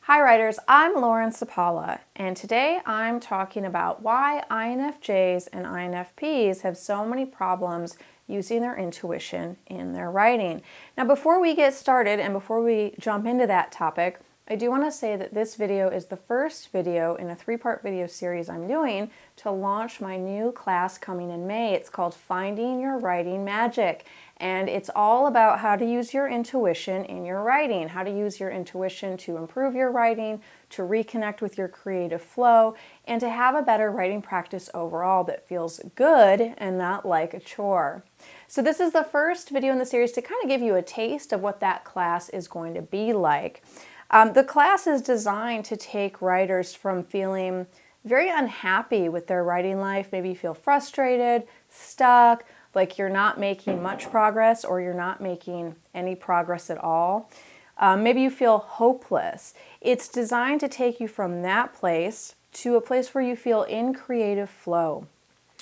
Hi writers, I'm Lauren Sapala, and today I'm talking about why INFJs and INFPs have so many problems using their intuition in their writing. Now before we get started and before we jump into that topic, I do want to say that this video is the first video in a three-part video series I'm doing to launch my new class coming in May. It's called Finding Your Writing Magic. And it's all about how to use your intuition in your writing, how to use your intuition to improve your writing, to reconnect with your creative flow, and to have a better writing practice overall that feels good and not like a chore. So this is the first video in the series to kind of give you a taste of what that class is going to be like. The class is designed to take writers from feeling very unhappy with their writing life, maybe you feel frustrated, stuck, like you're not making much progress or you're not making any progress at all. Maybe you feel hopeless. It's designed to take you from that place to a place where you feel in creative flow,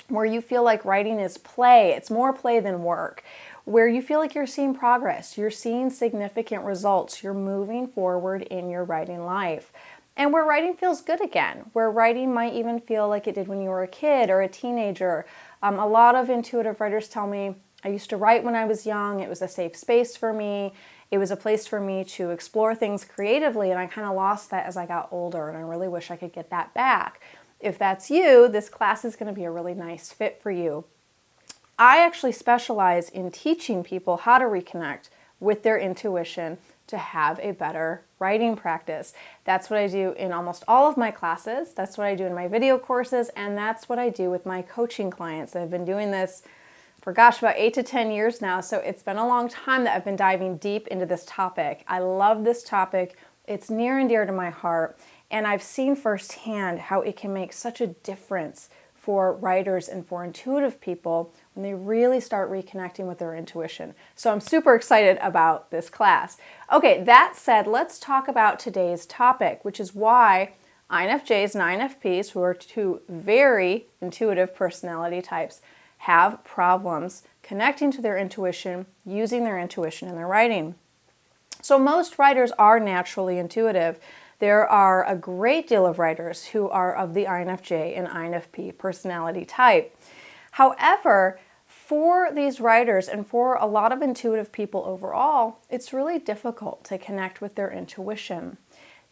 where you feel like writing is play. It's more play than work, where you feel like you're seeing progress, you're seeing significant results, you're moving forward in your writing life. And where writing feels good again, where writing might even feel like it did when you were a kid or a teenager. A lot of intuitive writers tell me, I used to write when I was young, it was a safe space for me, it was a place for me to explore things creatively, and I kind of lost that as I got older, and I really wish I could get that back. If that's you, this class is going to be a really nice fit for you. I actually specialize in teaching people how to reconnect with their intuition to have a better writing practice. That's what I do in almost all of my classes. That's what I do in my video courses, and that's what I do with my coaching clients. I've been doing this for about 8 to 10 years now, so it's been a long time that I've been diving deep into this topic. I love this topic. It's near and dear to my heart, and I've seen firsthand how it can make such a difference for writers and for intuitive people when they really start reconnecting with their intuition. So I'm super excited about this class. Okay, that said, let's talk about today's topic, which is why INFJs and INFPs, who are two very intuitive personality types, have problems connecting to their intuition, using their intuition in their writing. So most writers are naturally intuitive. There are a great deal of writers who are of the INFJ and INFP personality type. However, for these writers and for a lot of intuitive people overall, it's really difficult to connect with their intuition.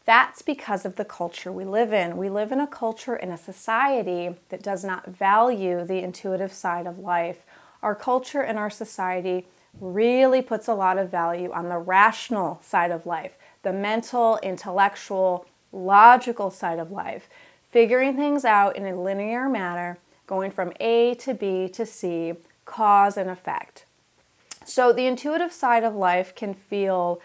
That's because of the culture we live in. We live in a culture, in a society that does not value the intuitive side of life. Our culture and our society really puts a lot of value on the rational side of life, the mental, intellectual, logical side of life, figuring things out in a linear manner, going from A to B to C, cause and effect. So the intuitive side of life can feel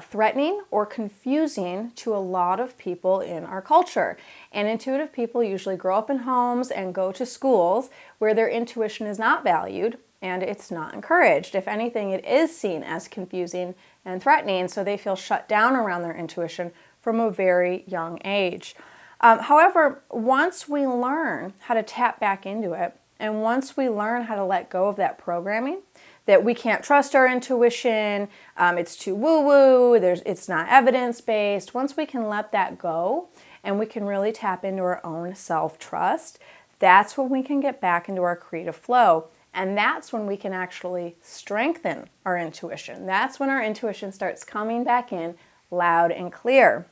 threatening or confusing to a lot of people in our culture. And intuitive people usually grow up in homes and go to schools where their intuition is not valued and it's not encouraged. If anything, it is seen as confusing and threatening, so they feel shut down around their intuition from a very young age. However, once we learn how to tap back into it, and once we learn how to let go of that programming, that we can't trust our intuition, it's too woo-woo, it's not evidence-based, once we can let that go and we can really tap into our own self-trust, that's when we can get back into our creative flow. And that's when we can actually strengthen our intuition. That's when our intuition starts coming back in loud and clear.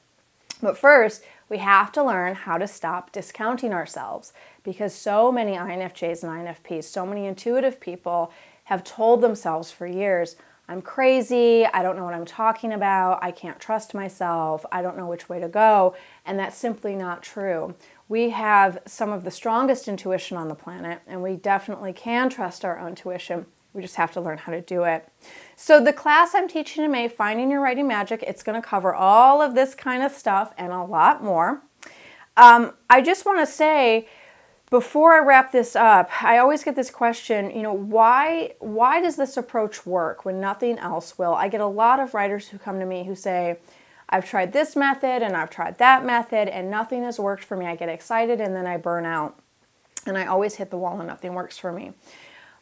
But first, we have to learn how to stop discounting ourselves, because so many INFJs and INFPs, so many intuitive people have told themselves for years, I'm crazy, I don't know what I'm talking about, I can't trust myself, I don't know which way to go, and that's simply not true. We have some of the strongest intuition on the planet, and we definitely can trust our own intuition. We just have to learn how to do it. So the class I'm teaching in May, Finding Your Writing Magic, it's going to cover all of this kind of stuff and a lot more. I just want to say, before I wrap this up, I always get this question, why does this approach work when nothing else will? I get a lot of writers who come to me who say, I've tried this method and I've tried that method and nothing has worked for me. I get excited and then I burn out and I always hit the wall and nothing works for me.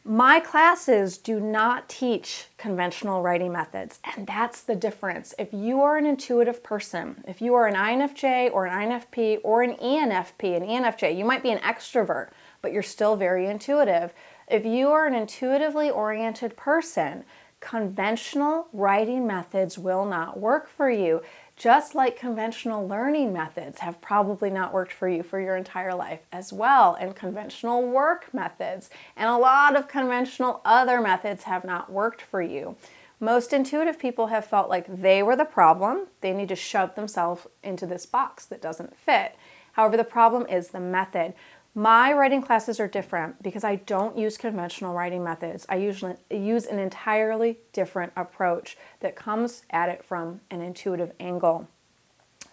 My classes do not teach conventional writing methods, and that's the difference. If you are an intuitive person, if you are an INFJ or an INFP or an ENFP, an ENFJ, you might be an extrovert, but you're still very intuitive. If you are an intuitively oriented person, conventional writing methods will not work for you, just like conventional learning methods have probably not worked for you for your entire life as well, and conventional work methods and a lot of conventional other methods have not worked for you. Most intuitive people have felt like they were the problem. They need to shove themselves into this box that doesn't fit. However, the problem is the method. My writing classes are different because I don't use conventional writing methods. I usually use an entirely different approach that comes at it from an intuitive angle.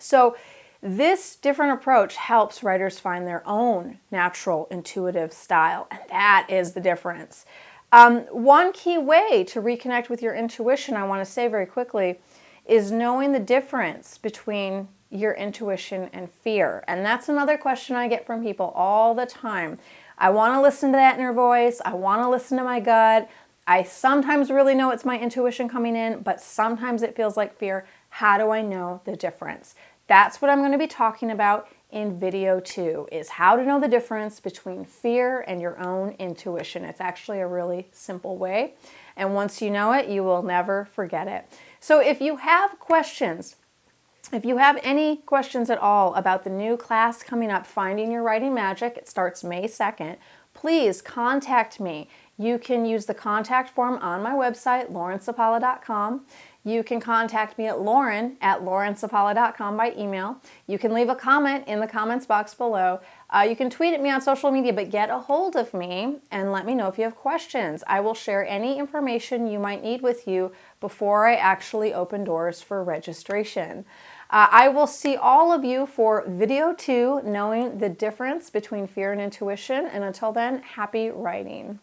So this different approach helps writers find their own natural intuitive style, and that is the difference. One key way to reconnect with your intuition, I want to say very quickly, is knowing the difference between your intuition and fear. And that's another question I get from people all the time. I want to listen to that inner voice. I want to listen to my gut. I sometimes really know it's my intuition coming in, but sometimes it feels like fear. How do I know the difference? That's what I'm going to be talking about in video 2, is how to know the difference between fear and your own intuition. It's actually a really simple way. And once you know it, you will never forget it. So if you have questions, if you have any questions at all about the new class coming up, Finding Your Writing Magic, it starts May 2nd, please contact me. You can use the contact form on my website, laurencapala.com. You can contact me at lauren@laurencapala.com by email. You can leave a comment in the comments box below. You can tweet at me on social media, but get a hold of me and let me know if you have questions. I will share any information you might need with you before I actually open doors for registration. I will see all of you for video 2, knowing the difference between fear and intuition. And until then, happy writing.